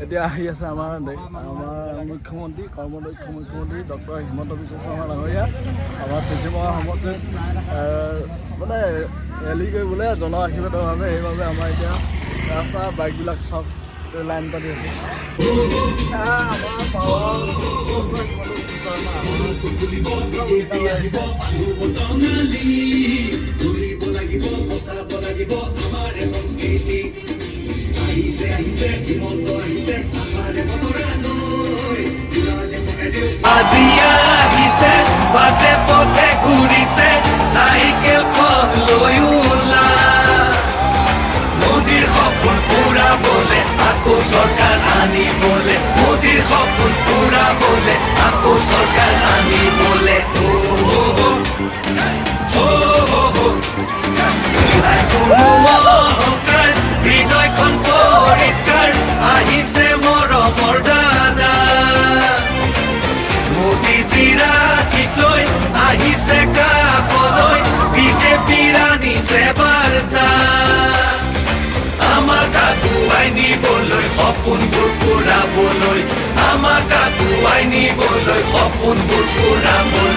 এতিয়া আহি আছে আমাৰ মুখ্যমন্ত্ৰী কৰ্মদক্ষ মুখ্যমন্ত্ৰী ডক্টৰ হিমন্ত বিশ্ব শৰ্মা ডাঙৰীয়া আমাৰ চিঠিমৰা সমষ্টিত মানে ৰেলী কৰিবলৈ জন আশীৰ্বাদভাৱে সেইবাবে আমাৰ এতিয়া ৰাস্তা বাইকবিলাক চব লাইন পাতি আছে আজি আহিছে বাটে পথে ঘূৰিছে চাইকেলখন লৈ ওলা মোদীৰ সপোন পুৰাবলে আকৌ চৰকাৰ আনিবলে মোদীৰ সপোন পুৰাবলে আকৌ চৰকাৰ আনিবলে হৃদয়খন পৰিষ্কাৰ আহিছে মৰমৰ দাদা মোদীজীৰ আশীষ লৈ আহিছে কাষলৈ বিজেপিৰ আনিছে বাৰ্তা আমাক আগুৱাই নিবলৈ সপোনবোৰ পুৰাবলৈ আমাক আগুৱাই নিবলৈ সপোনবোৰ পুৰাবলৈ